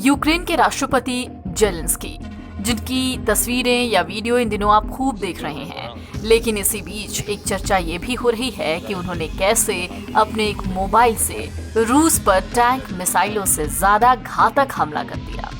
Ukraine के राष्ट्रपति Zelensky, जिनकी तस्वीरें या वीडियो इन दिनों आप खूब देख रहे हैं, लेकिन इसी बीच एक चर्चा ये भी हो रही है कि उन्होंने कैसे अपने एक मोबाइल से रूस पर टैंक मिसाइलों से ज्यादा घातक हमला कर दिया।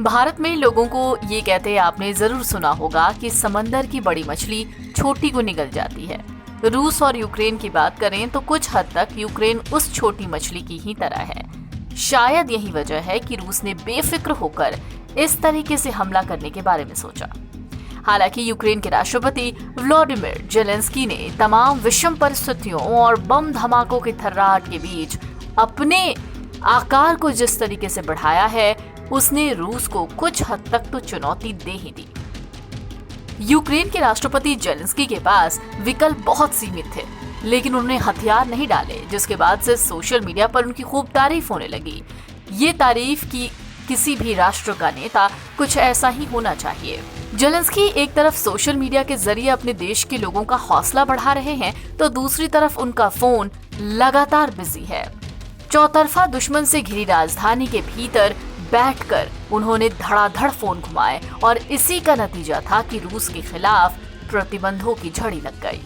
भारत में लोगों को ये कहते आपने जरूर सुना होगा कि समंदर की बड़ी मछली छोटी को निगल जाती है। रूस और यूक्रेन की बात करें तो कुछ हद तक यूक्रेन उस छोटी मछली की ही तरह है। शायद यही वजह है कि रूस ने बेफिक्र होकर इस तरीके से हमला करने के बारे में सोचा। हालांकि यूक्रेन के राष्ट्रपति व्लादिमीर जेलेंस्की ने तमाम विषम परिस्थितियों और बम धमाकों की थर्राहट के बीच अपने आकार को जिस तरीके से बढ़ाया है, उसने रूस को कुछ हद तक तो चुनौती दे ही दी। यूक्रेन के राष्ट्रपति जेलेंस्की के पास विकल्प बहुत सीमित थे, लेकिन उन्होंने हथियार नहीं डाले, जिसके बाद से सोशल मीडिया पर उनकी खूब तारीफ होने लगी। ये तारीफ की किसी भी राष्ट्र का नेता कुछ ऐसा ही होना चाहिए। जेलेंस्की एक तरफ सोशल मीडिया के जरिए अपने देश के लोगों का हौसला बढ़ा रहे हैं, तो दूसरी तरफ उनका फोन लगातार बिजी है। चौतरफा दुश्मन से घिरी राजधानी के भीतर बैठकर उन्होंने धड़ाधड़ फोन घुमाए और इसी का नतीजा था कि रूस के खिलाफ प्रतिबंधों की झड़ी लग गई।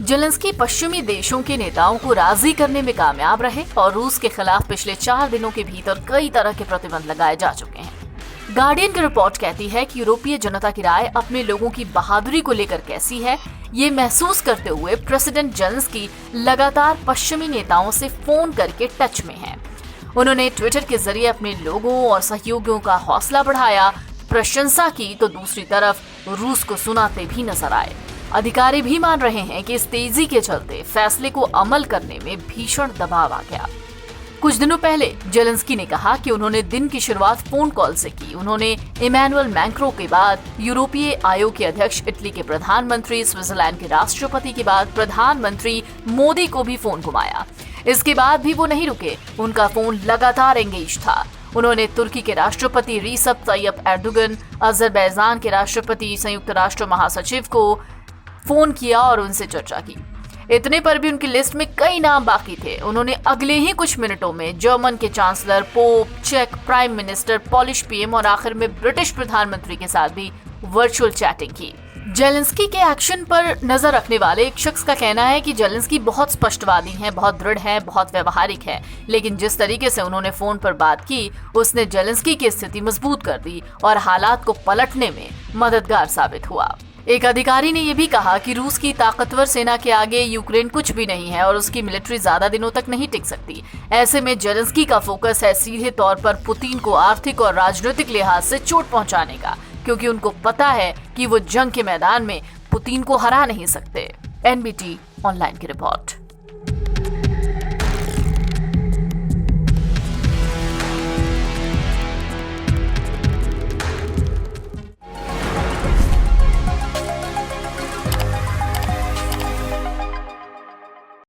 जेलेंस्की पश्चिमी देशों के नेताओं को राजी करने में कामयाब रहे और रूस के खिलाफ पिछले 4 दिनों के भीतर कई तरह के प्रतिबंध लगाए जा चुके हैं। गार्डियन की रिपोर्ट कहती है कि यूरोपीय जनता की राय अपने लोगों की बहादुरी को लेकर कैसी है, ये महसूस करते हुए प्रेसिडेंट जेलेंस्की लगातार पश्चिमी नेताओं से फोन करके टच में हैं। उन्होंने ट्विटर के जरिए अपने लोगों और सहयोगियों का हौसला बढ़ाया, प्रशंसा की, तो दूसरी तरफ रूस को सुनाते भी नजर आए। अधिकारी भी मान रहे हैं कि इस तेजी के चलते फैसले को अमल करने में भीषण दबाव आ गया। कुछ दिनों पहले जेलेंस्की ने कहा कि उन्होंने दिन की शुरुआत फोन कॉल से की। उन्होंने इमैनुअल मैक्रो के बाद यूरोपीय आयोग के अध्यक्ष, इटली के प्रधानमंत्री, स्विट्जरलैंड के राष्ट्रपति के बाद प्रधानमंत्री मोदी को भी फोन घुमाया। इसके बाद भी वो नहीं रुके, उनका फोन लगातार एंगेज था। उन्होंने तुर्की के राष्ट्रपति रीसेप तय्यप एर्दोगन, अजरबैजान के राष्ट्रपति, संयुक्त राष्ट्र महासचिव को फोन किया और उनसे चर्चा की। इतने पर भी उनकी लिस्ट में कई नाम बाकी थे। उन्होंने अगले ही कुछ मिनटों में जर्मन के चांसलर, पोप, चेक प्राइम मिनिस्टर, पॉलिश पीएम और आखिर में ब्रिटिश प्रधानमंत्री के साथ भी वर्चुअल चैटिंग की। जेलेंस्की के एक्शन पर नजर रखने वाले एक शख्स का कहना है कि जेलेंस्की बहुत स्पष्टवादी हैं, बहुत दृढ़ हैं, बहुत व्यवहारिक हैं, लेकिन जिस तरीके से उन्होंने फोन पर बात की, उसने जेलेंस्की की स्थिति मजबूत कर दी और हालात को पलटने में मददगार साबित हुआ। एक अधिकारी ने यह भी कहा कि रूस की ताकतवर सेना के आगे यूक्रेन कुछ भी नहीं है और उसकी मिलिट्री ज्यादा दिनों तक नहीं टिक सकती। ऐसे में जेलेंस्की का फोकस है सीधे तौर पर पुतिन को आर्थिक और राजनीतिक लिहाज से चोट पहुंचाने का, क्योंकि उनको पता है कि वो जंग के मैदान में पुतिन को हरा नहीं सकते। एनबीटी ऑनलाइन की रिपोर्ट।